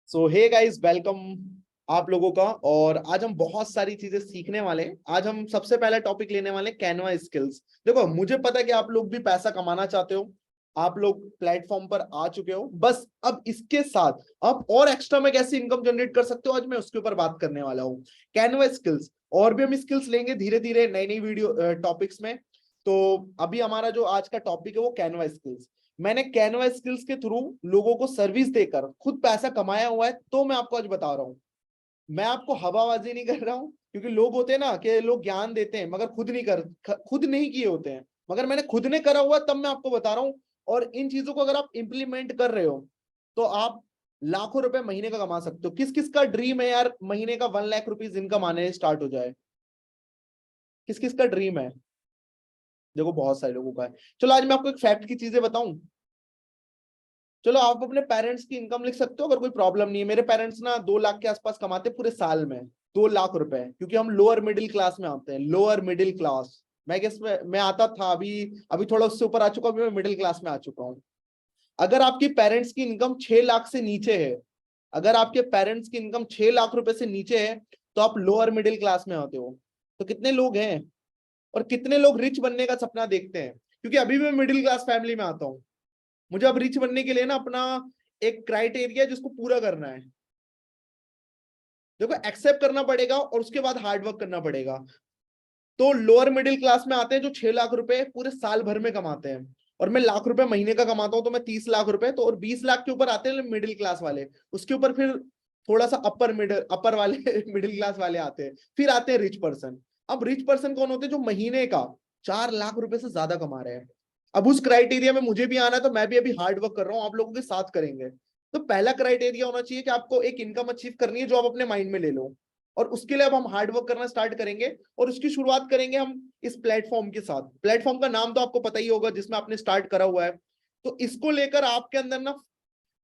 सो hey guys, welcome आप लोगों का। और आज हम बहुत सारी चीजें सीखने वाले हैं। आज हम सबसे पहला टॉपिक लेने वाले हैं कैनवा स्किल्स। देखो, मुझे पता है कि आप लोग भी पैसा कमाना चाहते हो, आप लोग प्लेटफॉर्म पर आ चुके हो। बस अब इसके साथ आप और एक्स्ट्रा में कैसे इनकम जनरेट कर सकते हो, आज मैं उसके ऊपर बात करने वाला हूँ। कैनवा स्किल्स, और भी हम स्किल्स लेंगे धीरे धीरे नई नई वीडियो टॉपिक्स में। तो अभी हमारा जो आज का टॉपिक है वो कैनवा स्किल्स। मैंने कैनवा स्किल्स के थ्रू लोगों को सर्विस देकर खुद पैसा कमाया हुआ है, तो मैं आपको आज बता रहा हूँ। मैं आपको हवाबाजी नहीं कर रहा हूँ, क्योंकि लोग होते हैं ना कि लोग ज्ञान देते हैं मगर खुद नहीं किए होते हैं। मगर मैंने खुद ने करा हुआ, तब मैं आपको बता रहा हूँ। और इन चीजों को अगर आप इंप्लीमेंट कर रहे हो तो आप लाखों रुपए महीने का कमा सकते हो। किस किस का ड्रीम है यार महीने का 1 लाख रुपीज इनकम आने स्टार्ट हो जाए? किस किस का ड्रीम है? देखो, बहुत सारे लोगों का है। चलो आज मैं आपको एक फैक्ट की चीजें बताऊं। चलो, आप अपने पेरेंट्स की इनकम लिख सकते हो अगर कोई प्रॉब्लम नहीं है। मेरे पेरेंट्स ना 2 लाख के आसपास कमाते पूरे साल में। 2 लाख रुपए, क्योंकि हम लोअर मिडिल क्लास में आते हैं। लोअर मिडिल क्लास, मैं गेस में मैं आता था। अभी अभी थोड़ा उससे ऊपर आ चुका हूं, अभी मैं मिडिल क्लास में आ चुका हूँ। अगर आपकी पेरेंट्स की इनकम 6 लाख से नीचे है, अगर आपके पेरेंट्स की इनकम 6 लाख रुपए से नीचे है, तो आप लोअर मिडिल क्लास में आते हो। तो कितने लोग हैं और कितने लोग रिच बनने का सपना देखते हैं? क्योंकि अभी भी मैं मिडिल क्लास फैमिली में आता हूँ। मुझे अब रिच बनने के लिए ना अपना एक क्राइटेरिया जिसको पूरा करना है। देखो, एक्सेप्ट करना पड़ेगा और उसके बाद हार्ड वर्क करना पड़ेगा। तो लोअर मिडिल क्लास में आते हैं जो 6 लाख रुपए पूरे साल भर में कमाते हैं, और मैं लाख रुपए महीने का कमाता हूं, तो मैं 30 लाख रुपए। तो और 20 लाख के ऊपर आते हैं मिडिल क्लास वाले। उसके ऊपर फिर थोड़ा सा अपर वाले मिडिल क्लास वाले आते हैं। फिर आते हैं रिच पर्सन। अब रिच पर्सन कौन होते हैं? जो महीने का 4 लाख रुपए से ज्यादा कमा रहे हैं। अब उस क्राइटेरिया में मुझे भी आना है, तो मैं भी अभी हार्ड वर्क कर रहा हूँ, आप लोगों के साथ करेंगे। तो पहला क्राइटेरिया होना चाहिए कि आपको एक इनकम अचीव करनी है, जो आप अपने माइंड में ले लो। और उसके लिए अब हम हार्ड वर्क करना स्टार्ट करेंगे, और उसकी शुरुआत करेंगे हम इस प्लेटफॉर्म के साथ। प्लेटफॉर्म का नाम तो आपको पता ही होगा, जिसमें आपने स्टार्ट करा हुआ है। तो इसको लेकर आपके अंदर ना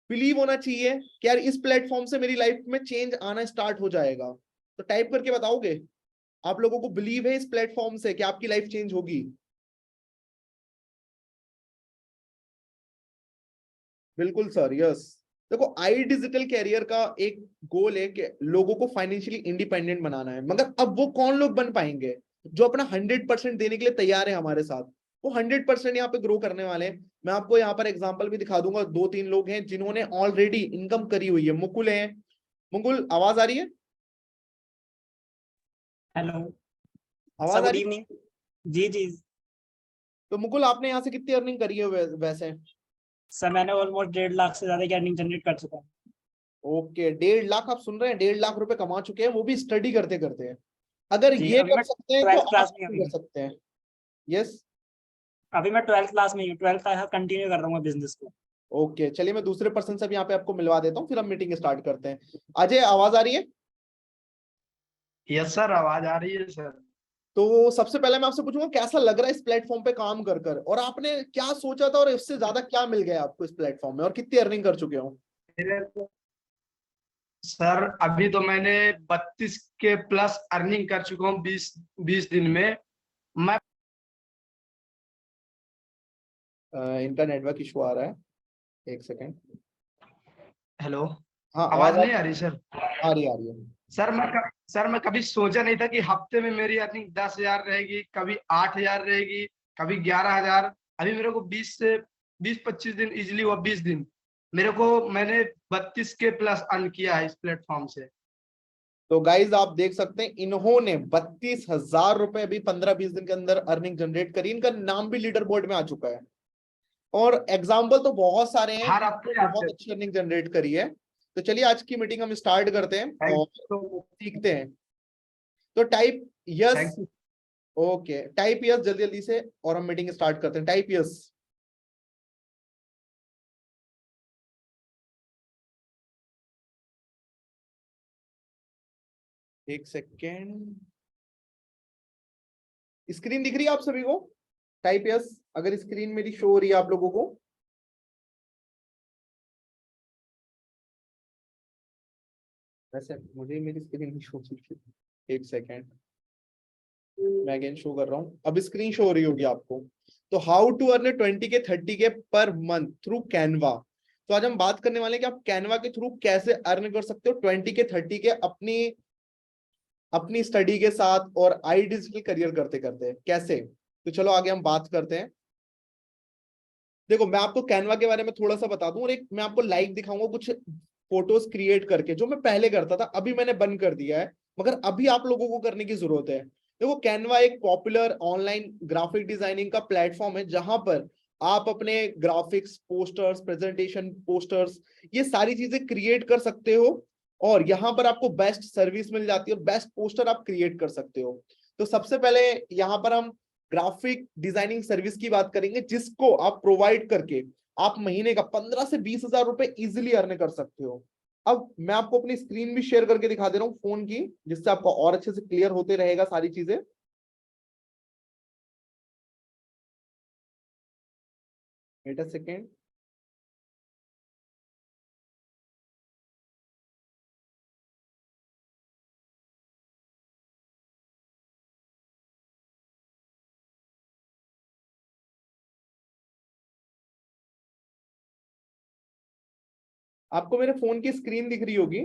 बिलीव होना चाहिए कि यार इस प्लेटफॉर्म से मेरी लाइफ में चेंज आना स्टार्ट हो जाएगा। तो टाइप करके बताओगे, आप लोगों को बिलीव है इस प्लेटफॉर्म से कि आपकी लाइफ चेंज होगी? बिल्कुल सर, यस। देखो, आई डिजिटल कैरियर का एक गोल है कि लोगों को फाइनेंशियली इंडिपेंडेंट बनाना है। मगर अब वो कौन लोग बन पाएंगे जो अपना 100% देने के लिए तैयार है हमारे साथ? वो 100% यहाँ पे ग्रो करने वाले हैं। मैं आपको यहाँ पर एग्जांपल भी दिखा दूंगा। 2-3 लोग हैं जिन्होंने ऑलरेडी इनकम करी हुई है। मुकुल है। मुकुल, आवाज आ रही है? हेलो सर, आवाज आ गुड रही इवनिंग। जी जी। तो मुकुल, आपने यहाँ से कितनी अर्निंग करी है वैसे? सर मैंने ऑलमोस्ट 1.5 लाख से ज्यादा की अर्निंग जनरेट कर चुका हूँ। ओके, 1.5 लाख आप सुन रहे हैं? 1.5 लाख रुपए कमा चुके हैं, वो भी स्टडी करते करते। अगर जी, ये अभी कर मैं सकते हैं तो 12th आप क्लास में भी अभी कर सकते हैं। यस। अभी मैं 12th क्लास में हूँ। 12th का कंटिन्यू कर रहा हूँ बिजनेस को। ओके, चलिए मैं दूसरे पर्सन से भी यहाँ पे आपको मिलवा देता हूँ, फिर हम मीटिंग स्टार्ट करते हैं। अजय, आवाज आ रही है? यस सर, आवाज आ रही है सर। तो सबसे पहले मैं आपसे पूछूंगा, कैसा लग रहा है इस प्लेटफॉर्म पे काम कर कर, और आपने क्या सोचा था और इससे ज्यादा क्या मिल गया आपको इस प्लेटफॉर्म में, और कितनी अर्निंग कर चुके हो? सर अभी तो मैंने 32 के प्लस अर्निंग कर चुका हूँ 20 दिन में। मैं इनका नेटवर्क इशू आ रहा है, एक सेकेंड। हेलो, हाँ, आवाज आवाज नहीं आ रही सर? आ रही, आ रही है। सर मैं कभी सोचा नहीं था कि हफ्ते में मेरी अर्निंग 10,000 रहेगी, कभी 8,000 रहेगी, कभी 11,000। अभी मेरे को 20 से 25 दिन इजिली हुआ। 20 दिन मैंने 32 के प्लस अर्न किया है इस प्लेटफॉर्म से। तो गाइज, आप देख सकते हैं इन्होंने 32,000 रुपए अभी 15-20 दिन के अंदर अर्निंग जनरेट करी। इनका नाम भी लीडर बोर्ड में आ चुका है। और एग्जाम्पल तो बहुत सारे हैं हर हफ्ते जिन्होंने आते बहुत अच्छी अर्निंग जनरेट करी है। तो चलिए आज की मीटिंग हम स्टार्ट करते हैं थैंक और यू। सीखते हैं। तो type yes. Thank you. Okay, type yes जल्दी जल्दी से, और हम मीटिंग स्टार्ट करते हैं। Type yes. एक सेकेंड। स्क्रीन दिख रही है आप सभी को? टाइप यस अगर स्क्रीन मेरी शो हो रही है आप लोगों को। वैसे मुझे मेरी स्क्रीन नहीं शो हो रही है। एक सेकेंड, मैं अगेन शो कर रहा हूँ। अब स्क्रीन शो हो रही होगी आपको। तो हाउ टू अर्न 20 के 30 के पर मंथ थ्रू कैनवा। तो आज हम बात करने वाले हैं कि आप कैनवा के थ्रू कैसे अर्न कर सकते हो 20 के 30 के अपनी स्टडी के साथ और आई डिजिटल करियर करते करते कैसे। तो चलो आगे हम बात करते हैं। देखो मैं आपको कैनवा के बारे में थोड़ा सा बता दूं और एक मैं आपको लाइव दिखाऊंगा कुछ फोटोज क्रिएट करके, जो मैं पहले करता था, अभी मैंने बंद कर दिया है, मगर अभी आप लोगों को करने की जरूरत है। देखो कैनवा एक पॉपुलर ऑनलाइन ग्राफिक डिजाइनिंग का प्लेटफॉर्म है जहां पर आप अपने ग्राफिक्स, पोस्टर्स, प्रेजेंटेशन पोस्टर्स, ये सारी चीजें क्रिएट कर सकते हो और यहाँ पर आपको बेस्ट सर्विस मिल जाती है और बेस्ट पोस्टर आप क्रिएट कर सकते हो। तो सबसे पहले यहाँ पर हम ग्राफिक डिजाइनिंग सर्विस की बात करेंगे, जिसको आप प्रोवाइड करके आप महीने का 15 से 20 हजार रुपए इजिली अर्न कर सकते हो। अब मैं आपको अपनी स्क्रीन भी शेयर करके दिखा दे रहा हूँ फोन की, जिससे आपको और अच्छे से क्लियर होते रहेगा सारी चीजें। Wait a second. आपको मेरे फोन की स्क्रीन दिख रही होगी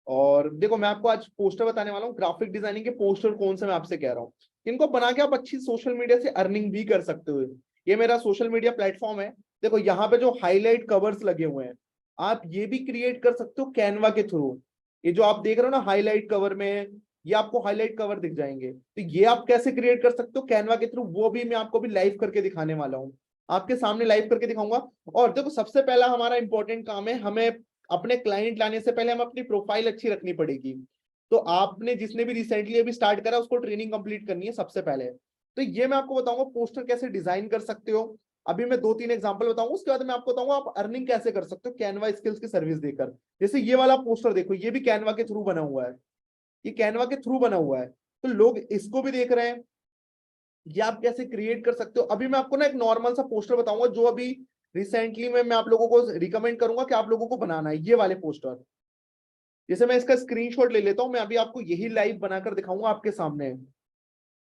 और देखो मैं आपको आज पोस्टर बताने वाला हूँ, ग्राफिक डिजाइनिंग के पोस्टर कौन से मैं आपसे कह रहा हूँ। इनको बना के आप अच्छी सोशल मीडिया से अर्निंग भी कर सकते हो। ये मेरा सोशल मीडिया प्लेटफॉर्म है। देखो यहाँ पे जो हाईलाइट कवर्स लगे हुए हैं, आप ये भी क्रिएट कर सकते हो कैनवा के थ्रू। ये जो आप देख रहे हो ना हाईलाइट कवर में, ये आपको हाईलाइट कवर दिख जाएंगे, तो ये आप कैसे क्रिएट कर सकते हो कैनवा के थ्रू, वो भी मैं आपको भी लाइव करके दिखाने वाला हूँ। आपके सामने लाइव करके दिखाऊंगा। और देखो सबसे पहला हमारा इंपॉर्टेंट काम है, हमें अपने क्लाइंट लाने से पहले हम अपनी प्रोफाइल अच्छी रखनी पड़ेगी। तो आपने जिसने भी रिसेंटली अभी स्टार्ट करा उसको ट्रेनिंग कंप्लीट करनी है सबसे पहले। तो ये मैं आपको बताऊंगा पोस्टर कैसे डिजाइन कर सकते हो। अभी मैं 2-3 एग्जांपल बताऊंगा, उसके बाद मैं आपको बताऊंगा आप अर्निंग कैसे कर सकते हो कैनवा स्किल्स की सर्विस देकर। जैसे ये वाला पोस्टर देखो, ये भी कैनवा के थ्रू बना हुआ है, ये कैनवा के थ्रू बना हुआ है, तो लोग इसको भी देख रहे हैं। ये आप कैसे क्रिएट कर सकते हो। अभी मैं आपको ना एक नॉर्मल सा पोस्टर बताऊंगा जो अभी रिसेंटली में मैं आप लोगों को रिकमेंड करूंगा कि आप लोगों को बनाना है, ये वाले पोस्टर। जैसे मैं इसका स्क्रीनशॉट ले लेता हूं, मैं अभी आपको यही लाइव बनाकर दिखाऊंगा आपके सामने।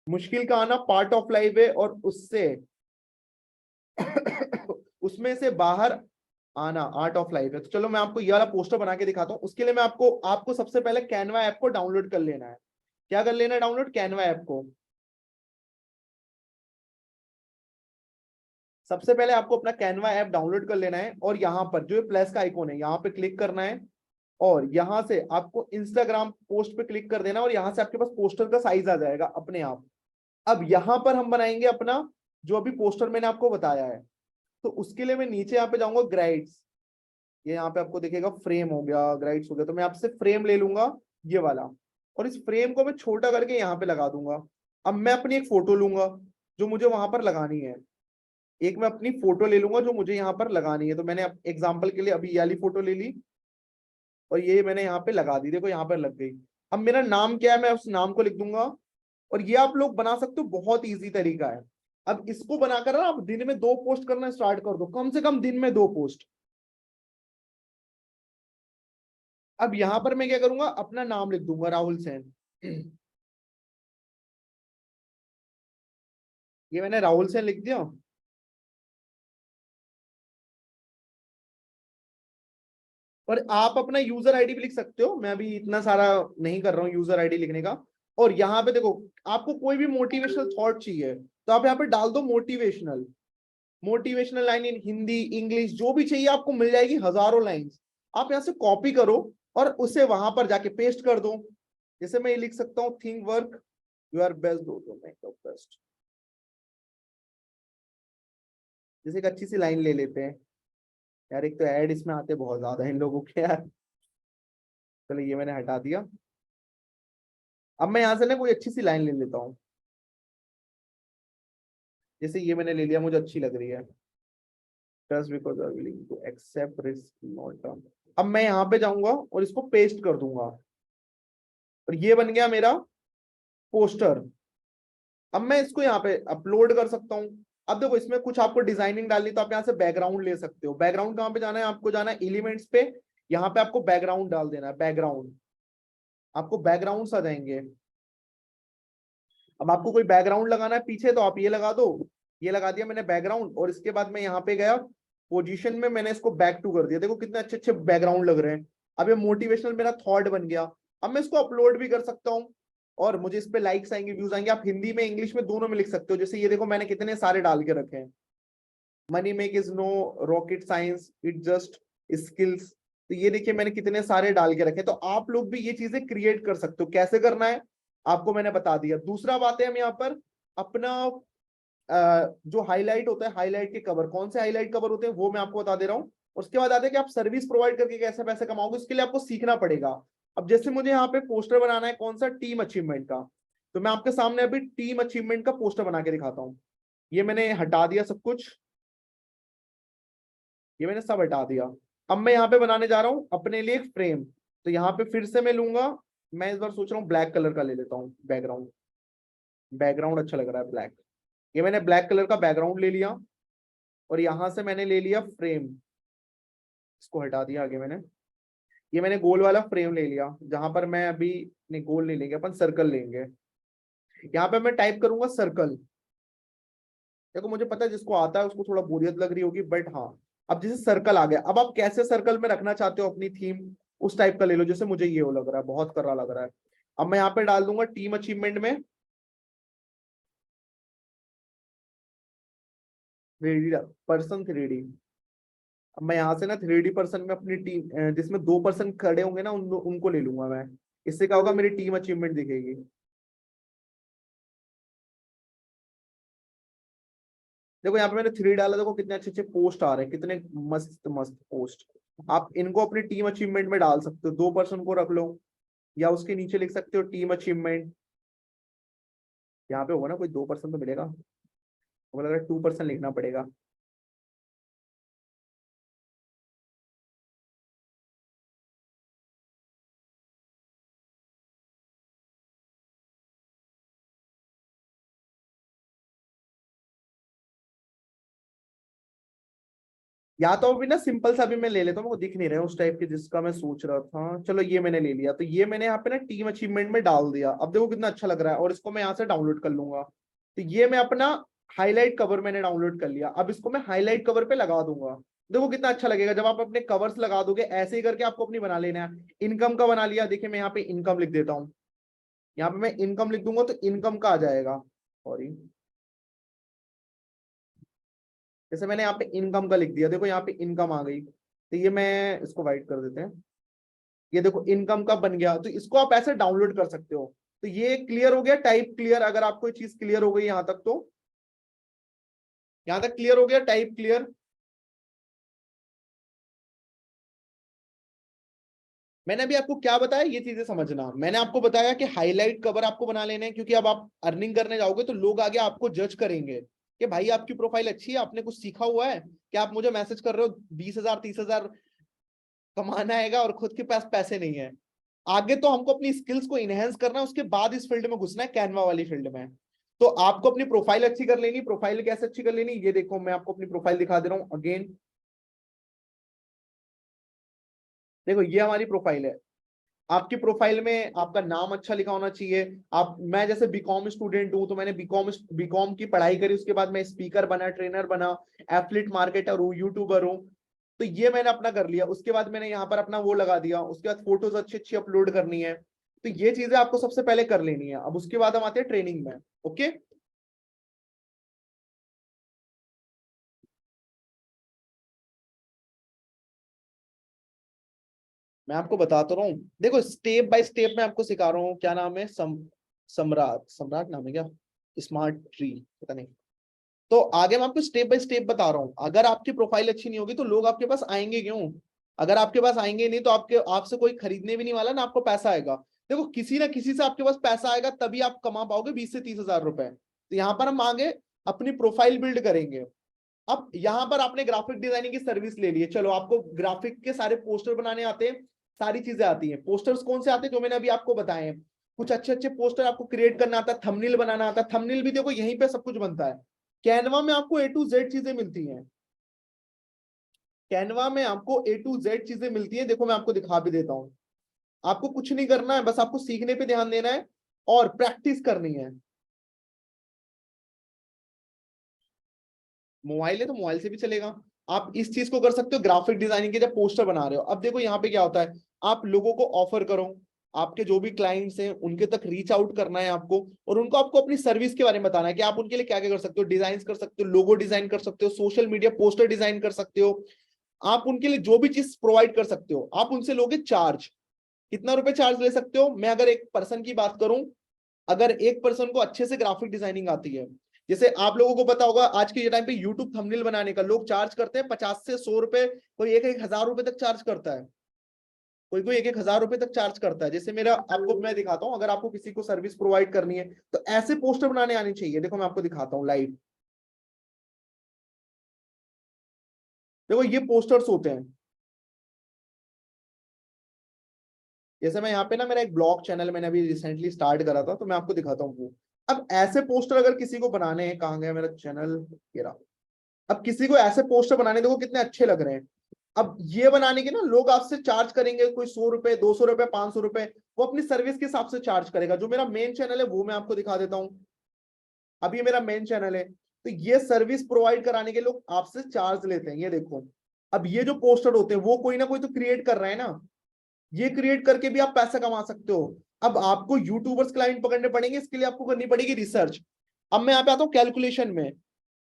मुश्किल का आना पार्ट ऑफ लाइफ है और उससे उसमें से बाहर आना आर्ट ऑफ लाइफ है। तो चलो मैं आपको ये वाला पोस्टर बना के दिखाता हूँ। उसके लिए मैं आपको सबसे पहले कैनवा ऐप को डाउनलोड कर लेना है। क्या कर लेना है डाउनलोड? कैनवा ऐप को। सबसे पहले आपको अपना कैनवा ऐप डाउनलोड कर लेना है और यहाँ पर जो प्लस का आइकॉन है यहाँ पे क्लिक करना है और यहाँ से आपको इंस्टाग्राम पोस्ट पे क्लिक कर देना और यहाँ से आपके पास पोस्टर का साइज आ जाएगा अपने आप। अब यहाँ पर हम बनाएंगे अपना जो अभी पोस्टर मैंने आपको बताया है। तो उसके लिए मैं नीचे यहाँ पे जाऊंगा ग्राइड्स, ये यहाँ पे आपको दिखेगा फ्रेम हो गया, ग्राइड्स हो गया, तो मैं आपसे फ्रेम ले लूंगा ये वाला और इस फ्रेम को मैं छोटा करके यहाँ पे लगा दूंगा। अब मैं अपनी एक फोटो लूंगा जो मुझे वहां पर लगानी है, एक मैं अपनी फोटो ले लूंगा जो मुझे यहाँ पर लगानी है। तो मैंने एग्जाम्पल के लिए अभी ये वाली फोटो ले ली और ये मैंने यहाँ पे लगा दी, देखो यहाँ पर लग गई। अब मेरा नाम क्या है, मैं उस नाम को लिख दूंगा और ये आप लोग बना सकते हो, बहुत इजी तरीका है। अब इसको बनाकर ना आप दिन में 2 पोस्ट करना स्टार्ट कर दो, कम से कम दिन में 2 पोस्ट। अब यहां पर मैं क्या करूंगा, अपना नाम लिख दूंगा राहुल सेन। ये मैंने राहुल सेन लिख दिया। और आप अपना यूजर आईडी भी लिख सकते हो, मैं अभी इतना सारा नहीं कर रहा हूँ यूजर आईडी लिखने का। और यहाँ पे देखो आपको कोई भी मोटिवेशनल थॉट चाहिए तो आप यहाँ पे डाल दो motivational, motivational line in Hindi English, जो भी चाहिए आपको मिल जाएगी, हजारों लाइंस। आप यहाँ से कॉपी करो और उसे वहां पर जाके पेस्ट कर दो। जैसे मैं ये लिख सकता हूँ, think work you are best do to make the best. जैसे एक अच्छी सी लाइन ले लेते हैं यार, एक तो ऐड इसमें आते बहुत ज्यादा इन लोगों के यार। चलो ये मैंने हटा दिया। अब मैं यहाँ से ना कोई अच्छी सी लाइन ले लेता हूँ, जैसे ये मैंने ले लिया, मुझे अच्छी लग रही है। Trust because are willing to accept risk not term। अब मैं यहाँ पे जाऊंगा और इसको पेस्ट कर दूंगा और ये बन गया मेरा पोस्टर। अब मैं इसको यहाँ पे अपलोड कर सकता हूँ। अब देखो इसमें कुछ आपको डिजाइनिंग डालनी तो आप यहाँ से बैकग्राउंड ले सकते हो। बैकग्राउंड कहाँ पे जाना है, आपको जाना है एलिमेंट्स पे, यहाँ पे आपको बैकग्राउंड डाल देना है। बैकग्राउंड, आपको बैकग्राउंड आ जाएंगे। अब आपको कोई बैकग्राउंड लगाना है पीछे तो आप ये लगा दो, ये लगा दिया मैंने बैकग्राउंड। और इसके बाद मैं यहाँ पे गया पोजीशन में मैंने इसको बैक टू कर दिया, देखो कितने अच्छे अच्छे बैकग्राउंड लग रहे हैं। अब ये मोटिवेशनल मेरा थॉट बन गया। अब मैं इसको अपलोड भी कर सकता हूँ और मुझे इस पे लाइक्स आएंगे, व्यूज आएंगे। आप हिंदी में इंग्लिश में दोनों में लिख सकते हो। जैसे ये देखो मैंने कितने सारे डाल के रखे हैं, money make is no rocket science, it just skills. तो ये देखिए मैंने कितने सारे डाल के रखे। तो आप लोग भी ये चीजें क्रिएट कर सकते हो। कैसे करना है आपको मैंने बता दिया। दूसरा बात है, हम यहाँ पर अपना जो हाईलाइट होता है, हाईलाइट के कवर, कौन से हाईलाइट कवर होते हैं वो मैं आपको बता दे रहा हूँ। उसके बाद आते हैं कि आप सर्विस प्रोवाइड करके कैसे पैसे कमाओगे, उसके लिए आपको सीखना पड़ेगा। अब जैसे मुझे यहाँ पे पोस्टर बनाना है, कौन सा, टीम अचीवमेंट का। तो मैं आपके सामने अभी टीम अचीवमेंट का पोस्टर बना के दिखाता हूँ। ये मैंने हटा दिया सब कुछ, ये मैंने सब हटा दिया। अब मैं यहाँ पे बनाने जा रहा हूँ अपने लिए एक फ्रेम। तो यहाँ पे फिर से मैं लूंगा, मैं इस बार सोच रहा हूँ ब्लैक कलर का ले लेता हूँ बैकग्राउंड। बैकग्राउंड अच्छा लग रहा है ब्लैक। ये मैंने ब्लैक कलर का बैकग्राउंड ले लिया और यहां से मैंने ले लिया फ्रेम, इसको हटा दिया आगे मैंने। ये मैंने गोल वाला फ्रेम ले लिया, जहां पर मैं अभी नहीं, गोल नहीं लेंगे अपन, सर्कल लेंगे। यहाँ पे मैं टाइप करूंगा सर्कल। देखो मुझे पता है जिसको आता है उसको थोड़ा बोरियत लग रही होगी, बट हाँ अब जैसे सर्कल आ गया। अब आप कैसे सर्कल में रखना चाहते हो अपनी थीम, उस टाइप का ले लो। जैसे मुझे ये वो लग रहा है, बहुत कर रहा लग रहा है। अब मैं यहाँ पे डाल दूंगा टीम अचीवमेंट में 3D पर्सन 3D। अब मैं यहाँ से ना 3D पर्सन में अपनी टीम, जिसमें 2 पर्सन खड़े होंगे ना, उनको ले लूंगा मैं। इससे क्या होगा, मेरी टीम अचीवमेंट दिखेगी। देखो यहाँ पे मैंने 3 डाला, देखो कितने अच्छे अच्छे पोस्ट आ रहे हैं, कितने मस्त मस्त पोस्ट। आप इनको अपनी टीम अचीवमेंट में डाल सकते हो। 2 पर्सन को रख लो या उसके नीचे लिख सकते हो टीम अचीवमेंट। यहाँ पे होगा ना कोई 2 पर्सन तो मिलेगा, मुझे लग रहा है 2 पर्सन लिखना पड़ेगा। या तो अभी ना सिंपल सा भी मैं ले लेता हूँ, वो दिख नहीं रहा है उस टाइप के जिसका मैं सोच रहा था। चलो ये मैंने ले लिया। तो ये मैंने यहाँ पे ना टीम अचीवमेंट में डाल दिया। अब देखो कितना अच्छा लग रहा है, और इसको मैं यहाँ से डाउनलोड कर लूंगा। तो ये मैं अपना हाईलाइट कवर मैंने डाउनलोड कर लिया। अब इसको मैं हाईलाइट कवर पे लगा दूंगा। देखो कितना अच्छा लगेगा जब आप अपने कवर्स लगा दोगे। ऐसे ही करके आपको अपनी बना लेना है। इनकम का बना लिया, देखिए मैं यहाँ पे इनकम लिख देता हूँ। यहाँ पे मैं इनकम लिख दूंगा तो इनकम का आ जाएगा। सॉरी, जैसे मैंने यहाँ पे इनकम का लिख दिया, देखो यहाँ पे इनकम आ गई। तो ये मैं इसको वाइट कर देते हैं। ये देखो इनकम का बन गया। तो इसको आप ऐसे डाउनलोड कर सकते हो। तो ये क्लियर हो गया, टाइप क्लियर। अगर आपको ये चीज क्लियर हो गई यहाँ तक, तो यहाँ तक क्लियर हो गया, टाइप क्लियर। मैंने अभी आपको क्या बताया, ये चीजें समझना। मैंने आपको बताया कि हाईलाइट कवर आपको बना लेने हैं, क्योंकि अब आप अर्निंग करने जाओगे तो लोग आगे आपको जज करेंगे कि भाई आपकी प्रोफाइल अच्छी है, आपने कुछ सीखा हुआ है, कि आप मुझे मैसेज कर रहे हो 20,000 30,000 कमाना आएगा और खुद के पास पैसे नहीं है। आगे तो हमको अपनी स्किल्स को इनहेंस करना है, उसके बाद इस फील्ड में घुसना है, कैनवा वाली फील्ड में। तो आपको अपनी प्रोफाइल अच्छी कर लेनी। प्रोफाइल कैसे अच्छी कर लेनी, ये देखो मैं आपको अपनी प्रोफाइल दिखा दे रहा हूँ अगेन। देखो ये हमारी प्रोफाइल है। आपकी प्रोफाइल में आपका नाम अच्छा लिखा होना चाहिए। आप, मैं जैसे बीकॉम स्टूडेंट हूं तो मैंने बीकॉम की पढ़ाई करी, उसके बाद मैं स्पीकर बना, ट्रेनर बना, एफिलिएट मार्केटर हूँ, यूट्यूबर हूँ। तो ये मैंने अपना कर लिया। उसके बाद मैंने यहाँ पर अपना वो लगा दिया। उसके बाद फोटोज अच्छी अच्छी अपलोड करनी है। तो ये चीजें आपको सबसे पहले कर लेनी है। अब उसके बाद हम आते हैं ट्रेनिंग में। ओके, मैं आपको बताता रहा हूँ। देखो स्टेप बाय स्टेप मैं आपको सिखा रहा हूँ। क्या नाम है, सम्राट, सम्राट नाम है क्या, स्मार्ट ट्री, पता नहीं। तो आगे मैं आपको स्टेप बाय स्टेप बता रहा हूँ। अगर आपकी प्रोफाइल अच्छी नहीं होगी तो लोग आपके पास आएंगे क्यों। अगर आपके पास आएंगे नहीं तो आपसे कोई खरीदने भी नहीं वाला ना, आपको पैसा आएगा। देखो किसी ना किसी से आपके पास पैसा आएगा, तभी आप कमा पाओगे 20 से 30 हजार रुपए। तो यहाँ पर हम आगे अपनी प्रोफाइल बिल्ड करेंगे। अब यहाँ पर आपने ग्राफिक डिजाइनिंग की सर्विस ले ली है। चलो आपको ग्राफिक के सारे पोस्टर बनाने आते हैं, सारी चीजें आती हैं। पोस्टर्स कौन से आते हैं, जो मैंने अभी आपको बताए हैं। कुछ अच्छे अच्छे पोस्टर आपको क्रिएट करना आता है, थंबनेल बनाना आता है। थंबनेल भी देखो यहीं पे सब कुछ बनता है। कैनवा में आपको A to Z चीजें मिलती हैं। कैनवा में आपको A to Z चीजें मिलती हैं। देखो मैं आपको दिखा भी देता हूँ। आपको कुछ नहीं करना है, बस आपको सीखने पे ध्यान देना है और प्रैक्टिस करनी है। मोबाइल है तो मोबाइल से भी चलेगा। आप इस चीज को कर सकते हो ग्राफिक डिजाइनिंग के, जब पोस्टर बना रहे हो। अब देखो यहाँ पे क्या होता है, आप लोगों को ऑफर करो, आपके जो भी क्लाइंट्स हैं उनके तक रीच आउट करना है आपको, और उनको आपको अपनी सर्विस के बारे में बताना है कि आप उनके लिए क्या क्या कर सकते हो। डिजाइन कर सकते हो, लोगो डिजाइन कर सकते हो, सोशल मीडिया पोस्टर डिजाइन कर सकते हो, आप उनके लिए जो भी चीज प्रोवाइड कर सकते हो। आप उनसे लोगे चार्ज, कितना रुपए चार्ज ले सकते हो। मैं अगर एक पर्सन की बात करूं, अगर एक पर्सन को अच्छे से ग्राफिक डिजाइनिंग आती है, जैसे आप लोगों को पता होगा आज के टाइम पे यूट्यूब थंबनेल बनाने का लोग चार्ज करते हैं 50 से 100 रुपए, कोई 1,000 रुपए तक चार्ज करता है, कोई कोई 1,000 रुपए तक चार्ज करता है। जैसे मेरा आपको मैं दिखाता हूं, अगर आपको किसी को सर्विस प्रोवाइड करनी है तो ऐसे पोस्टर बनाने आने चाहिए। देखो मैं आपको दिखाता हूँ लाइव, देखो ये पोस्टर्स होते हैं। जैसे मैं यहाँ पे ना, मेरा एक ब्लॉग चैनल मैंने अभी रिसेंटली स्टार्ट करा था, तो मैं आपको दिखाता हूँ वो। अब ऐसे पोस्टर अगर किसी को बनाने हैं, कहाँ गया मेरा चैनल, ये रहा। अब किसी को ऐसे पोस्टर बनाने, देखो कितने अच्छे लग रहे हैं। अब ये बनाने के ना लोग आपसे चार्ज करेंगे, कोई 100 रुपए, 200 रुपए, 500 रुपए, वो अपनी सर्विस के हिसाब से चार्ज करेगा। जो मेरा मेन चैनल है वो मैं आपको दिखा देता हूँ। अब ये मेरा मेन चैनल है, तो ये सर्विस प्रोवाइड कराने के लोग आपसे चार्ज लेते हैं, ये देखो। अब ये जो पोस्टर होते हैं वो कोई ना कोई तो क्रिएट कर रहे हैं ना, ये क्रिएट करके भी आप पैसा कमा सकते हो। अब आपको यूट्यूबर्स क्लाइंट पकड़ने पड़ेंगे, इसके लिए आपको करनी पड़ेगी रिसर्च। अब मैं यहाँ पे आता हूँ कैलकुलेशन में।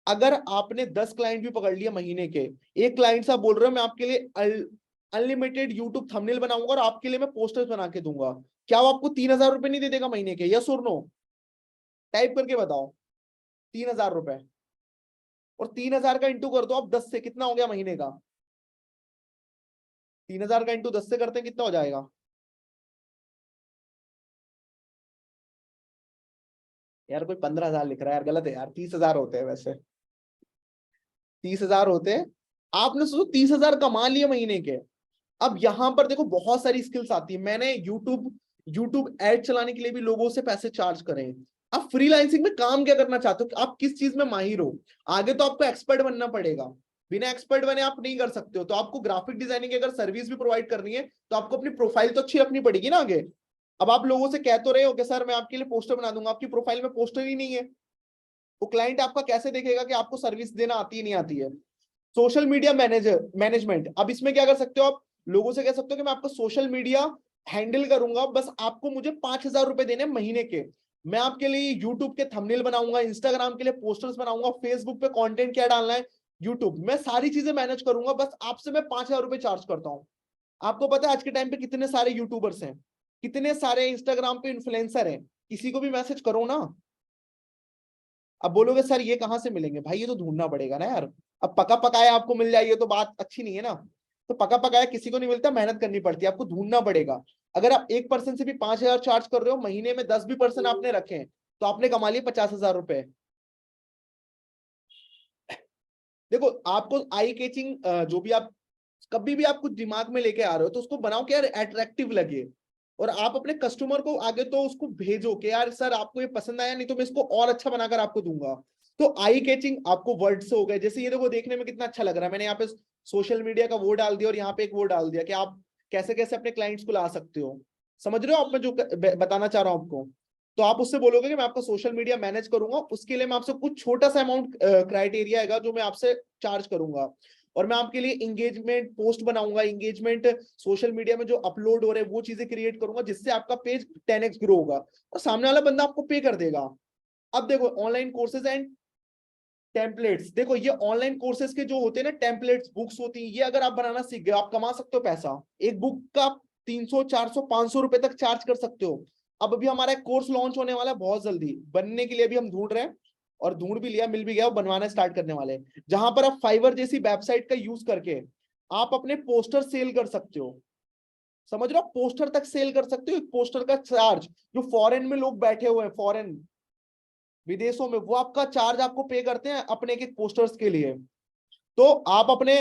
अगर आपने 10 क्लाइंट भी पकड़ लिए महीने के, एक क्लाइंट से आप बोल रहे हो मैं आपके लिए अनलिमिटेड यूट्यूब थंबनेल बनाऊंगा और आपके लिए मैं पोस्टर्स बना के दूंगा, क्या वो आपको 3,000 रुपए नहीं दे देगा महीने के? यस और नो, टाइप करके बताओ। 3,000 रुपए, और 3,000 का इंटू कर दो आप 10 से, कितना हो गया महीने का? 3,000 का इंटू 10 से करते हैं कितना हो जाएगा? यार कोई 15,000 लिख रहा है यार, गलत है यार, 30,000 होते हैं वैसे, 30,000 होते हैं। आपने सोचो 30,000 कमा लिए महीने के। अब यहां पर देखो बहुत सारी स्किल्स आती है। मैंने यूट्यूब यूट्यूब एड चलाने के लिए भी लोगों से पैसे चार्ज करे हैं। आप फ्रीलांसिंग में काम क्या करना चाहते हो, कि आप किस चीज में माहिर हो? आगे तो आपको एक्सपर्ट बनना पड़ेगा, बिना एक्सपर्ट बने आप नहीं कर सकते हो। तो आपको ग्राफिक डिजाइनिंग की अगर सर्विस भी प्रोवाइड करनी है तो आपको अपनी प्रोफाइल तो अच्छी रखनी पड़ेगी ना आगे। अब आप लोगों से कह तो रहे हो कि सर मैं आपके लिए पोस्टर बना दूंगा, आपकी प्रोफाइल में पोस्टर ही नहीं है, वो क्लाइंट आपका कैसे देखेगा कि आपको सर्विस देना आती है नहीं आती है? सोशल मीडिया मैनेजमेंट, अब इसमें क्या कर सकते हो आप, लोगों से कह सकते हो कि मैं आपको सोशल मीडिया हैंडल करूंगा, बस आपको मुझे 5,000 रुपए देने महीने के। मैं आपके लिए यूट्यूब के थंबनेल बनाऊंगा, इंस्टाग्राम के लिए पोस्टर्स बनाऊंगा, फेसबुक पे कंटेंट क्या डालना है, यूट्यूब, मैं सारी चीजें मैनेज करूंगा, बस आपसे मैं 5,000 रुपए चार्ज करता हूँ। आपको पता है आज के टाइम पे कितने सारे यूट्यूबर्स हैं, कितने सारे इंस्टाग्राम पे इन्फ्लुएंसर हैं, किसी को भी मैसेज करो ना। अब बोलोगे सर ये कहाँ से मिलेंगे, भाई ये तो ढूंढना पड़ेगा ना यार। अब पका पकाया आपको मिल जाए ये तो बात अच्छी नहीं है ना। तो पका पकाया किसी को नहीं मिलता, मेहनत करनी पड़ती है, आपको ढूंढना पड़ेगा। अगर आप एक पर्सन से भी 5,000 चार्ज कर रहे हो, महीने में 10 भी पर्सन आपने रखे हैं, तो आपने कमा लिए 50,000 रुपए। देखो आपको आई कैचिंग, जो भी आप कभी भी आप कुछ दिमाग में लेके आ रहे हो तो उसको बनाओ कि यार अट्रैक्टिव लगे, और आप अपने कस्टमर को आगे तो उसको भेजो कि यार सर आपको ये पसंद आया, नहीं तो मैं इसको और अच्छा बनाकर आपको दूंगा। तो आई कैचिंग आपको वर्ड से हो गए, जैसे ये देखो देखने में कितना अच्छा लग रहा है, मैंने यहाँ पे सोशल मीडिया का वो डाल दिया और यहाँ पे एक वो डाल दिया कि आप कैसे कैसे अपने क्लाइंट्स को ला सकते हो। समझ रहे हो आप मैं जो बताना चाह रहा हूँ आपको? तो आप उससे बोलोगे कि मैं आपका सोशल मीडिया मैनेज करूंगा, उसके लिए मैं आपसे कुछ छोटा सा अमाउंट क्राइटेरिया है जो मैं आपसे चार्ज करूंगा, और मैं आपके लिए इंगेजमेंट पोस्ट बनाऊंगा, इंगेजमेंट सोशल मीडिया में जो अपलोड हो रहे हैं वो चीजें क्रिएट करूंगा, जिससे आपका पेज 10x ग्रो होगा और सामने वाला बंदा आपको पे कर देगा। अब देखो ऑनलाइन कोर्सेज एंड टेम्पलेट्स, देखो ये ऑनलाइन कोर्सेज के जो होते हैं ना टेम्पलेट्स, बुक्स होती हैं, ये अगर आप बनाना सीख गए आप कमा सकते हो पैसा। एक बुक का आप 300, 400, 500 रुपए तक चार्ज कर सकते हो। अब अभी हमारा एक कोर्स लॉन्च होने वाला है बहुत जल्दी, बनने के लिए भी हम ढूंढ रहे हैं, और ढूंढ भी लिया, मिल भी गया, और बनवाना स्टार्ट करने वाले हैं, जहां पर आप फाइवर जैसी वेबसाइट का यूज करके आप अपने पोस्टर सेल कर सकते हो। समझ रहे हो, पोस्टर तक सेल कर सकते हो। एक पोस्टर का चार्ज, जो फॉरेन में लोग बैठे हुए हैं, फॉरेन विदेशों में, वो आपका चार्ज आपको पे करते हैं अपने एक पोस्टर्स के लिए। तो आप अपने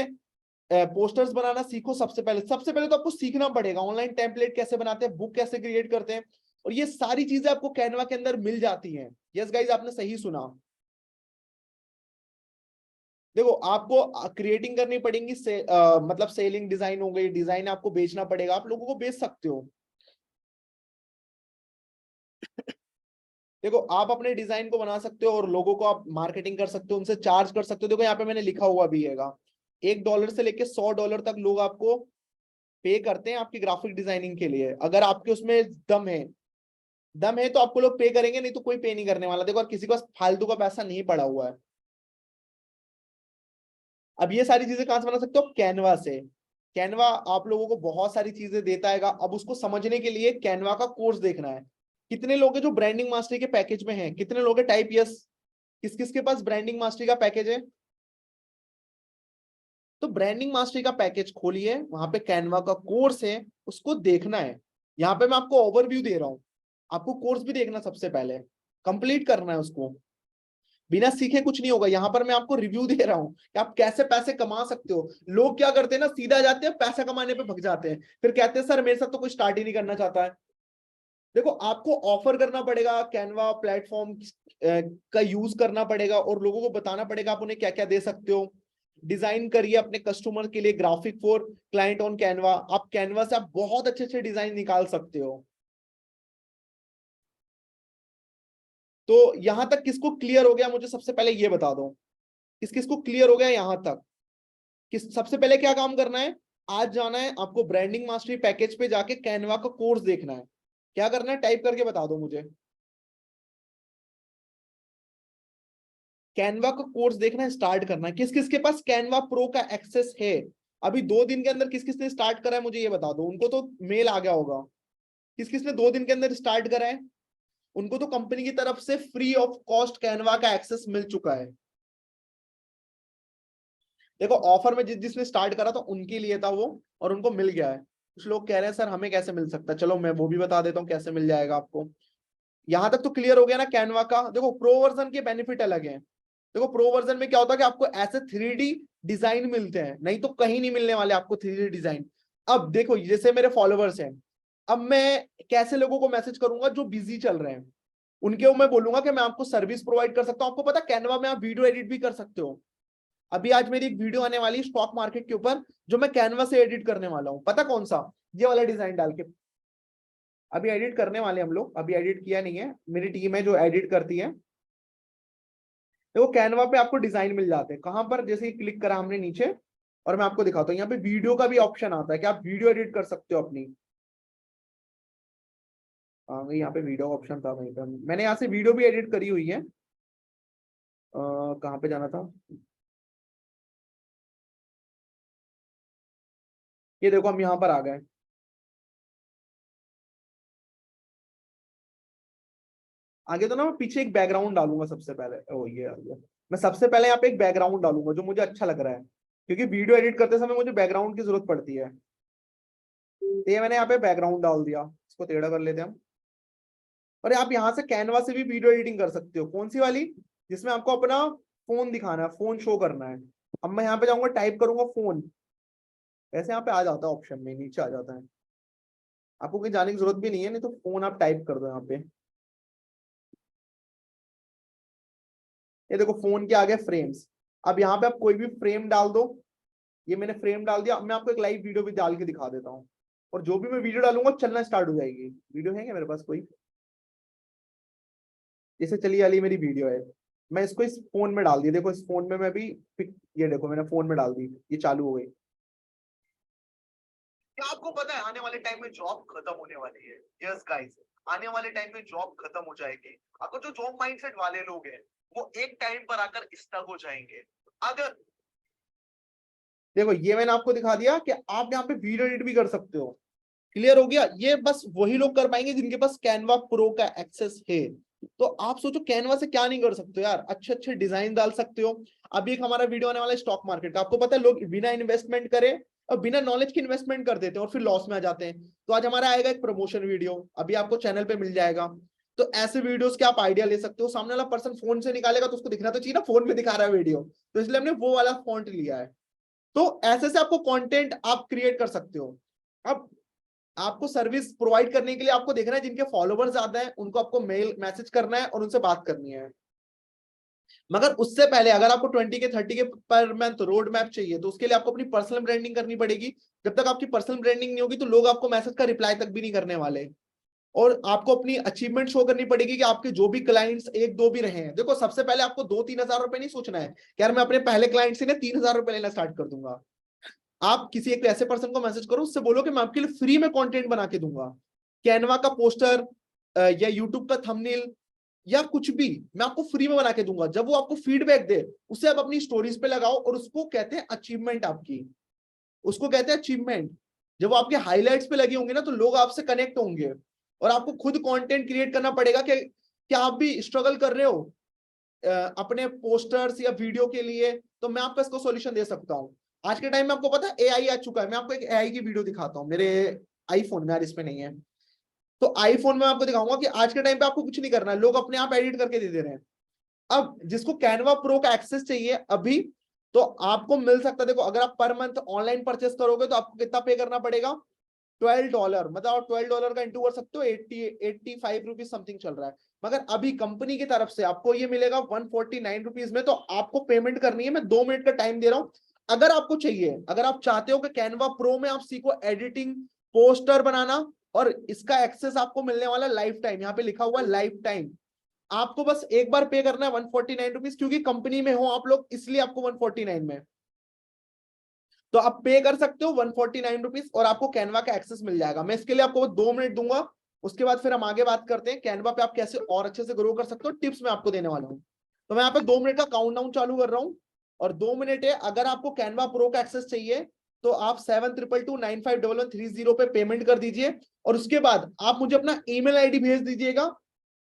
पोस्टर्स बनाना सीखो। सबसे पहले तो आपको सीखना पड़ेगा ऑनलाइन टेम्पलेट कैसे बनाते हैं, बुक कैसे क्रिएट करते हैं, और ये सारी चीजें आपको कैनवा के अंदर मिल जाती हैं। यस गाइज आपने सही सुना। देखो आपको क्रिएटिंग करनी पड़ेगी मतलब सेलिंग डिजाइन हो गई, डिजाइन आपको बेचना पड़ेगा, आप लोगों को बेच सकते हो। देखो आप अपने डिजाइन को बना सकते हो और लोगों को आप मार्केटिंग कर सकते हो, उनसे चार्ज कर सकते हो। देखो यहाँ पे मैंने लिखा हुआ भी हैगा, $1 से लेके $100 तक लोग आपको पे करते हैं आपकी ग्राफिक डिजाइनिंग के लिए। अगर आपके उसमें दम है तो आपको लोग पे करेंगे, नहीं तो कोई पे नहीं करने वाला। देखो, और किसी को फालतू का पैसा नहीं पड़ा हुआ है। अब ये सारी चीजें कहां से बना सकते हो? कैनवा से। कैनवा आप लोगों को बहुत सारी चीजें देता है। अब उसको समझने के लिए कैनवा का कोर्स देखना है। कितने लोग हैं जो ब्रांडिंग मास्टरी के पैकेज में हैं? कितने लोग हैं? Type yes. किस किस के पास ब्रांडिंग मास्टरी का पैकेज है? तो ब्रांडिंग मास्टरी का पैकेज खोलिए, वहां पे कैनवा का कोर्स है, उसको देखना है। यहाँ पे मैं आपको ओवरव्यू दे रहा हूँ, आपको कोर्स भी देखना सबसे पहले, कंप्लीट करना है उसको। बिना सीखे कुछ नहीं होगा। यहाँ पर मैं आपको रिव्यू दे रहा हूँ कि आप कैसे पैसे कमा सकते हो। लोग क्या करते हैं ना, सीधा जाते हैं पैसा कमाने पे भग जाते हैं, फिर कहते हैं सर मेरे साथ तो कोई स्टार्ट ही नहीं करना चाहता है। देखो, आपको ऑफर करना पड़ेगा, कैनवा प्लेटफॉर्म का यूज करना पड़ेगा और लोगों को बताना पड़ेगा आप उन्हें क्या क्या दे सकते हो। डिजाइन करिए अपने कस्टमर के लिए graphic for client on Canva. आप कैनवा से आप बहुत अच्छे अच्छे डिजाइन निकाल सकते हो। तो यहां तक किसको क्लियर हो गया? मुझे सबसे पहले ये बता दो, किस किस को क्लियर हो गया यहां तक? किस सबसे पहले क्या काम करना है? आज जाना है आपको ब्रांडिंग मास्टरी पैकेज पे जाके कैनवा का कोर्स देखना है। क्या करना है? टाइप करके बता दो मुझे। कैनवा का कोर्स देखना है, स्टार्ट करना है। किस किस के पास कैनवा प्रो का एक्सेस है? अभी 2 दिन के अंदर किस किस ने स्टार्ट करा है मुझे ये बता दो। उनको तो मेल आ गया होगा। किस किस ने 2 दिन के अंदर स्टार्ट करा है? उनको तो कंपनी की तरफ से फ्री ऑफ कॉस्ट कैनवा का एक्सेस मिल चुका है। देखो, ऑफर में जिसने स्टार्ट करा था उनके लिए था वो, और उनको मिल गया है। कुछ लोग कह रहे हैं सर हमें कैसे मिल सकता है, चलो मैं वो भी बता देता हूँ कैसे मिल जाएगा आपको। यहां तक तो क्लियर हो गया ना कैनवा का? देखो, प्रो वर्जन के बेनिफिट अलग हैं। देखो, प्रो वर्जन में क्या होता है कि आपको ऐसे 3D डिजाइन मिलते हैं, नहीं तो कहीं नहीं मिलने वाले आपको 3D डिजाइन। अब देखो, जैसे मेरे फॉलोवर्स हैं, अब मैं कैसे लोगों को मैसेज करूंगा जो बिजी चल रहे हैं? उनके मैं बोलूंगा कि मैं आपको सर्विस प्रोवाइड कर सकता हूं। आपको पता कैनवा में आप वीडियो एडिट भी कर सकते हो। अभी आज मेरी एक वीडियो आने वाली है स्टॉक मार्केट के ऊपर, जो मैं कैनवा से एडिट करने वाला हूं। पता कौन सा? ये वाला डिजाइन डाल के अभी एडिट करने वाले हम लोग। अभी एडिट किया नहीं है, मेरी टीम है जो एडिट करती है। देखो, कैनवा पे आपको डिजाइन मिल जाते हैं। कहां पर? जैसे ही क्लिक करा हमने नीचे, और मैं आपको दिखाता हूँ, यहाँ पे वीडियो का भी ऑप्शन आता है कि आप वीडियो एडिट कर सकते हो अपनी। यहाँ पे वीडियो का ऑप्शन था, वहीं पे मैंने यहाँ से वीडियो भी एडिट करी हुई है। कहाँ पे जाना था? ये देखो, हम यहाँ पर आ गए। आगे तो ना मैं पीछे एक बैकग्राउंड डालूंगा सबसे पहले। ओ ये आ गया। मैं सबसे पहले यहाँ पे एक बैकग्राउंड डालूंगा जो मुझे अच्छा लग रहा है, क्योंकि वीडियो एडिट करते समय मुझे बैकग्राउंड की जरूरत पड़ती है। तो ये मैंने यहाँ पे बैकग्राउंड डाल दिया। इसको टेढ़ा कर लेते हैं हम। और आप यहाँ से कैनवा से भी वीडियो एडिटिंग कर सकते हो। कौन सी वाली? जिसमें आपको अपना फोन दिखाना है, फोन शो करना है। अब मैं यहाँ पे जाऊंगा, टाइप करूंगा फोन, ऐसे यहाँ पे आ जाता है ऑप्शन में, नीचे आ जाता है। आपको कहीं जाने की जरूरत भी नहीं है, नहीं तो फोन आप टाइप कर दो यहाँ पे। ये देखो, फोन के आगे फ्रेम्स। अब यहाँ पे आप कोई भी फ्रेम डाल दो। ये मैंने फ्रेम डाल दिया। अब मैं आपको एक लाइव वीडियो भी डाल के दिखा देता हूँ, और जो भी मैं वीडियो डालूंगा चलना स्टार्ट हो जाएगी। वीडियो है क्या मेरे पास कोई? जैसे चली वाली मेरी वीडियो है, मैं इसको इस फोन में डाल दी। देखो, इस फोन में मैं भी ये देखो मैंने फोन में डाल दी, ये चालू हो गई। क्या आपको पता है आने वाले टाइम में जॉब खत्म होने वाली है? यस गाइस, आने वाले टाइम में जॉब खत्म हो जाएगी। अगर जो जॉब माइंडसेट वाले लोग हैं वो एक टाइम पर आकर स्टक हो जाएंगे। अगर देखो, ये मैंने आपको दिखा दिया कि आप यहाँ पे वीडियो एडिट भी कर सकते हो। क्लियर हो गया? ये बस वही लोग कर पाएंगे जिनके पास कैनवा प्रो का एक्सेस है। तो आप सोचो कैनवा से क्या नहीं कर सकते हो यार, अच्छे अच्छे डिजाइन डाल सकते हो। अभी एक हमारा वीडियो आने वाला है स्टॉक मार्केट का। आपको पता है लोग बिना इन्वेस्टमेंट करे और बिना नॉलेज की इन्वेस्टमेंट कर देते हैं और फिर लॉस में आ जाते हैं। तो आज हमारा आएगा एक प्रमोशन वीडियो, अभी आपको चैनल पे मिल जाएगा। तो ऐसे वीडियोस के आप आइडिया ले सकते हो। सामने वाला पर्सन फोन से निकालेगा तो उसको दिखना तो चाहिए ना फोन में दिखा रहा है वीडियो, तो इसलिए हमने वो वाला फॉन्ट लिया है। तो ऐसे से आपको कंटेंट आप क्रिएट कर सकते हो। अब आपको सर्विस प्रोवाइड करने के लिए आपको देखना है जिनके फॉलोवर्स ज्यादा हैं उनको आपको मेल मैसेज करना है और उनसे बात करनी है। मगर उससे पहले अगर आपको 20 के 30 के पर मंथ रोड मैप चाहिए तो उसके लिए आपको अपनी पर्सनल ब्रांडिंग करनी पड़ेगी। जब तक आपकी पर्सनल ब्रांडिंग नहीं होगी तो लोग आपको मैसेज का रिप्लाई तक भी नहीं करने वाले। और आपको अपनी अचीवमेंट शो करनी पड़ेगी कि आपके जो भी क्लाइंट्स एक दो भी रहे हैं। देखो सबसे पहले आपको 2-3 हजार रुपए नहीं सोचना है कि यार मैं अपने पहले क्लाइंट से ना 3 हजार रुपए लेना स्टार्ट कर दूंगा। आप किसी एक ऐसे पर्सन को मैसेज करो, उससे बोलो कि मैं आपके लिए फ्री में कंटेंट बना के दूंगा, कैनवा का पोस्टर या यूट्यूब का थंबनेल या कुछ भी मैं आपको फ्री में बना के दूंगा। जब वो आपको फीडबैक दे उसे आप अपनी स्टोरीज पे लगाओ, और उसको कहते हैं अचीवमेंट आपकी, उसको कहते हैं अचीवमेंट। जब वो आपके हाईलाइट्स पे लगी होंगी ना तो लोग आपसे कनेक्ट होंगे, और आपको खुद कंटेंट क्रिएट करना पड़ेगा कि क्या आप भी स्ट्रगल कर रहे हो अपने पोस्टर्स या वीडियो के लिए, तो मैं आपको इसको सॉल्यूशन दे सकता हूँ। आज के टाइम में आपको पता है एआई आ चुका है। मैं आपको एक एआई की वीडियो दिखाता हूँ मेरे आईफोन में, यार इसमें नहीं है तो आईफोन में आपको दिखाऊंगा कि आज के टाइम पे आपको कुछ नहीं करना है, लोग अपने आप एडिट करके दे दे रहे हैं। अब जिसको कैनवा प्रो का एक्सेस चाहिए अभी, तो आपको मिल सकता है। देखो अगर आप पर मंथ ऑनलाइन परचेस करोगे तो आपको कितना पे करना पड़ेगा, $12, मतलब आप $12 का इंटू कर सकते हो, 85 रुपीज समथिंग चल रहा है। मगर अभी कंपनी की तरफ से आपको ये मिलेगा 149 रुपीज में। तो आपको पेमेंट करनी है, मैं 2 मिनट का टाइम दे रहा हूं। अगर आपको चाहिए, अगर आप चाहते हो कि कैनवा प्रो में आप सीखो एडिटिंग, पोस्टर बनाना, और इसका एक्सेस आपको मिलने वाला लाइफ टाइम, यहाँ पे लिखा हुआ लाइफ टाइम, आपको बस एक बार पे करना है 149 रुपीज, क्योंकि कंपनी में हो आप लोग इसलिए आपको 149 में, तो आप पे कर सकते हो 149 रुपीज और आपको कैनवा का एक्सेस मिल जाएगा। मैं इसके लिए आपको 2 मिनट दूंगा, उसके बाद फिर हम आगे बात करते हैं कैनवा पे आप कैसे और अच्छे से ग्रो कर सकते हो, टिप्स मैं आपको देने वाला हूं। तो मैं यहाँ पे 2 मिनट का काउंटडाउन चालू कर रहा हूं, और 2 मिनट है। अगर आपको कैनवा प्रो का एक्सेस चाहिए तो आप 7222951130 पे पेमेंट कर दीजिए, और उसके बाद आप मुझे अपना ईमेल आईडी भेज दीजिएगा।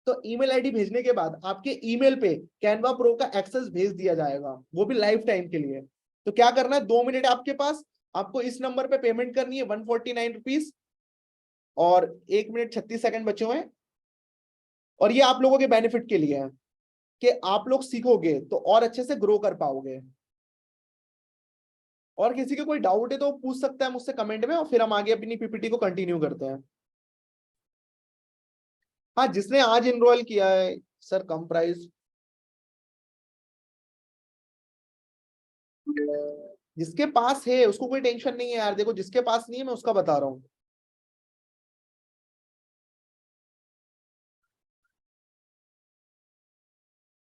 तो ईमेल आईडी भेजने के बाद आपके ईमेल पे कैनवा प्रो का एक्सेस भेज दिया जाएगा, वो भी लाइफ टाइम के लिए। तो क्या करना है, 2 मिनट आपके पास, आपको इस नंबर पे पेमेंट करनी है 149 रुपीज, और 1 मिनट 36 सेकंड बचे हुए हैं। और ये आप लोगों के बेनिफिट के लिए है कि आप लोग सीखोगे तो और अच्छे से ग्रो कर पाओगे। और किसी के कोई डाउट है तो पूछ सकता है मुझसे कमेंट में, और फिर हम आगे अपनी पीपीटी को कंटिन्यू करते हैं। हाँ, जिसने आज इनरोल किया है सर, कम प्राइस, जिसके पास है उसको कोई टेंशन नहीं है यार। देखो जिसके पास नहीं है मैं उसका बता रहा हूँ।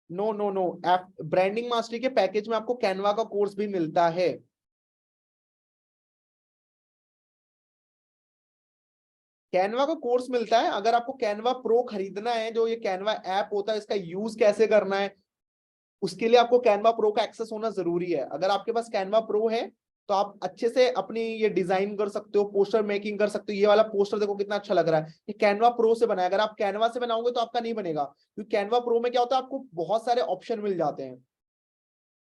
No no no, branding mastery के पैकेज में आपको कैनवा का कोर्स भी मिलता है। कैनवा का कोर्स मिलता है। अगर आपको कैनवा प्रो खरीदना है, जो ये कैनवा ऐप होता है इसका यूज कैसे करना है, उसके लिए आपको कैनवा प्रो का एक्सेस होना जरूरी है। अगर आपके पास कैनवा प्रो है तो आप अच्छे से अपनी ये डिजाइन कर सकते हो, पोस्टर मेकिंग कर सकते हो। ये वाला पोस्टर देखो कितना अच्छा लग रहा है, ये कैनवा प्रो से बना है। अगर आप कैनवा से बनाओगे तो आपका नहीं बनेगा, क्योंकि कैनवा प्रो में क्या होता है, आपको बहुत सारे ऑप्शन मिल जाते हैं।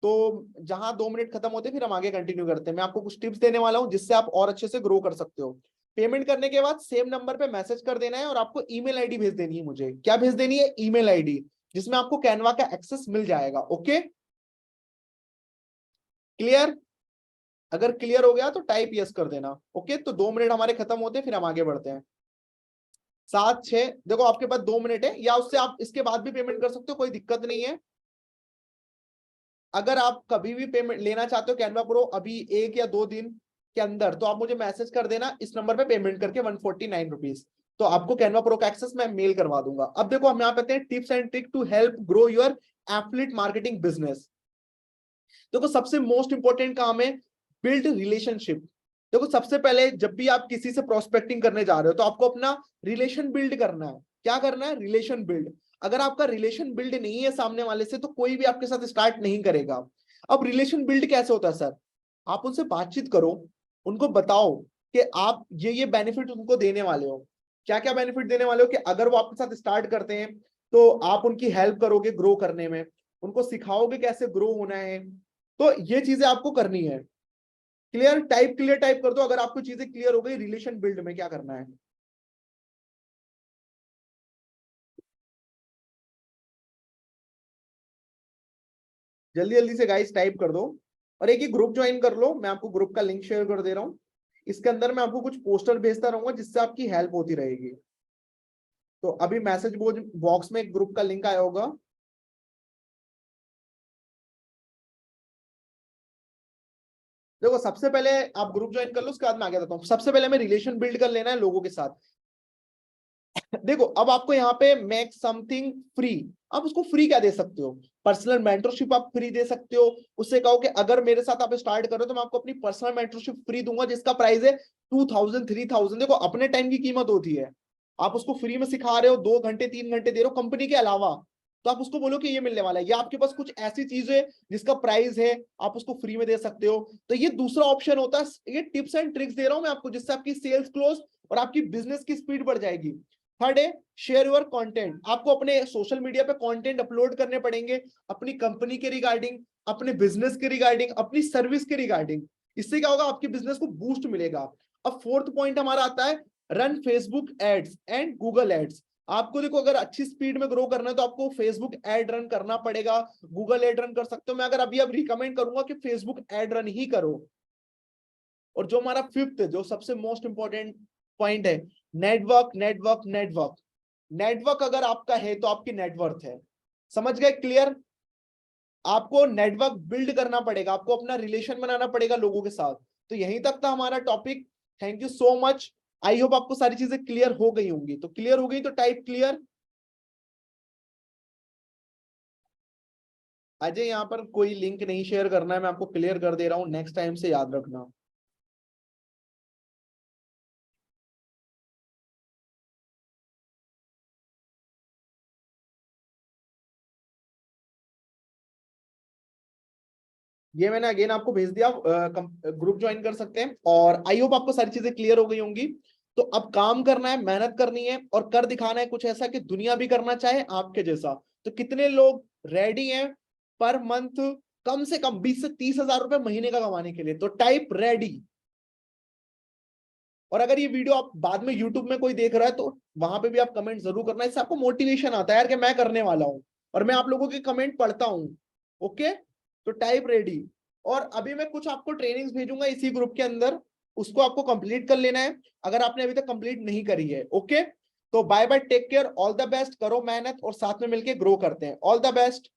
तो जहां 2 मिनट खत्म होते हैं फिर हम आगे कंटिन्यू करते हैं। मैं आपको कुछ टिप्स देने वाला हूं जिससे आप और अच्छे से ग्रो कर सकते हो। पेमेंट करने के बाद सेम नंबर पे मैसेज कर देना है, और आपको ईमेल आईडी भेज देनी है। मुझे क्या भेज देनी है, ईमेल आईडी, जिसमें आपको कैनवा का एक्सेस मिल जाएगा। Okay, clear? अगर क्लियर हो गया तो टाइप यस कर देना। ओके, तो 2 मिनट हमारे खत्म होते हैं, फिर हम आगे बढ़ते हैं। 7-6, देखो आपके पास 2 मिनट है, या उससे आप इसके बाद भी पेमेंट कर सकते हो, कोई दिक्कत नहीं है। अगर आप कभी भी पेमेंट लेना चाहते हो कैनवा प्रो अभी 1 या 2 दिन के अंदर, तो आप मुझे मैसेज कर देना इस नंबर पे पेमेंट करके 149 रुपीज, तो आपको कैनवा प्रो का एक्सेस मैं मेल करवा दूंगा। अब देखो हम यहाँ पे आते हैं tips and trick to help grow your affiliate marketing business. देखो सबसे मोस्ट इंपॉर्टेंट काम है बिल्ड रिलेशनशिप। देखो सबसे पहले जब भी आप किसी से प्रोस्पेक्टिंग करने जा रहे हो तो आपको अपना रिलेशन बिल्ड करना है। क्या करना है, रिलेशन बिल्ड। अगर आपका रिलेशन बिल्ड नहीं है सामने वाले से तो कोई भी आपके साथ स्टार्ट नहीं करेगा। अब रिलेशन बिल्ड कैसे होता है सर, आप उनसे बातचीत करो, उनको बताओ कि आप ये बेनिफिट उनको देने वाले हो। क्या क्या बेनिफिट देने वाले हो, कि अगर वो आपके साथ स्टार्ट करते हैं तो आप उनकी हेल्प करोगे ग्रो करने में, उनको सिखाओगे कैसे ग्रो होना है। तो ये चीजें आपको करनी है। क्लियर? क्लियर टाइप कर दो अगर आपको चीजें क्लियर हो गई रिलेशन बिल्ड में क्या करना है। जल्दी जल्दी से गाइस टाइप कर दो, और एक ही ग्रुप ज्वाइन कर लो। मैं आपको ग्रुप का लिंक शेयर कर दे रहा हूँ। इसके अंदर मैं आपको कुछ पोस्टर भेजता रहूंगा जिससे आपकी हेल्प होती रहेगी। तो अभी मैसेज बॉक्स में एक ग्रुप का लिंक आया होगा। देखो सबसे पहले आप ग्रुप ज्वाइन कर लो, उसके बाद मैं आगे बताता हूँ। सबसे पहले हमें रिलेशन बिल्ड कर लेना है लोगों के साथ। देखो अब आपको यहाँ पे मेक समथिंग फ्री, आप उसको फ्री क्या दे सकते हो? पर्सनल मेंटरशिप आप फ्री दे सकते हो। उससे कहो कि अगर मेरे साथ आप स्टार्ट करो तो मैं आपको अपनी पर्सनल मेंटरशिप फ्री दूंगा जिसका प्राइस है 2000 3000। देखो अपने टाइम की कीमत होती है, आप उसको फ्री में सिखा रहे हो, 2 घंटे 3 घंटे दे रहे हो कंपनी के अलावा, तो आप उसको बोलो कि ये मिलने वाला है, या आपके पास कुछ ऐसी चीज है जिसका प्राइस है आप उसको फ्री में दे सकते हो। तो ये दूसरा ऑप्शन होता है। ये टिप्स एंड ट्रिक्स दे रहा हूं मैं आपको जिससे आपकी सेल्स क्लोज और आपकी बिजनेस की स्पीड बढ़ जाएगी। थर्ड है शेयर योर कंटेंट। आपको अपने सोशल मीडिया पे कंटेंट अपलोड करने पड़ेंगे अपनी कंपनी के रिगार्डिंग, अपने बिजनेस के रिगार्डिंग, अपनी सर्विस के रिगार्डिंग। इससे क्या होगा? आपके बिजनेस को बूस्ट मिलेगा। अब फोर्थ पॉइंट हमारा आता है run Facebook ads and Google ads. आपको देखो अगर अच्छी स्पीड में ग्रो करना है तो आपको फेसबुक एड रन करना पड़ेगा, गूगल एड रन कर सकते हो। मैं अगर अभी अब रिकमेंड करूंगा कि फेसबुक एड रन ही करो। और जो हमारा फिफ्थ जो सबसे मोस्ट इंपॉर्टेंट पॉइंट है, नेटवर्क नेटवर्क नेटवर्क। नेटवर्क अगर आपका है तो आपकी नेटवर्थ है। समझ गए? क्लियर? आपको नेटवर्क बिल्ड करना पड़ेगा, आपको अपना रिलेशन बनाना पड़ेगा लोगों के साथ। तो यहीं तक था हमारा topic. Thank you so much. I hope आपको सारी चीजें क्लियर हो गई होंगी। तो क्लियर हो गई तो टाइप क्लियर। अजय यहाँ पर कोई लिंक नहीं शेयर करना है, मैं आपको क्लियर कर दे रहा हूं, नेक्स्ट टाइम से याद रखना। ये मैंने अगेन आपको भेज दिया, ग्रुप ज्वाइन कर सकते हैं। और आई होप आपको सारी चीजें क्लियर हो गई होंगी। तो अब काम करना है, मेहनत करनी है और कर दिखाना है कुछ ऐसा कि दुनिया भी करना चाहे आपके जैसा। तो कितने लोग रेडी हैं पर मंथ कम से कम 20 से 30 हजार रुपए महीने का कमाने के लिए? तो टाइप रेडी। और अगर ये वीडियो आप बाद में यूट्यूब में कोई देख रहा है तो वहां पे भी आप कमेंट जरूर करना, इससे आपको मोटिवेशन आता है यार कि मैं करने वाला हूं और मैं आप लोगों के कमेंट पढ़ता हूं। ओके, तो टाइप रेडी। और अभी मैं कुछ आपको ट्रेनिंग्स भेजूंगा इसी ग्रुप के अंदर, उसको आपको कंप्लीट कर लेना है अगर आपने अभी तक कंप्लीट नहीं करी है। ओके, तो bye bye, take care, all the best, करो मेहनत और साथ में मिलकर ग्रो करते हैं। All the best.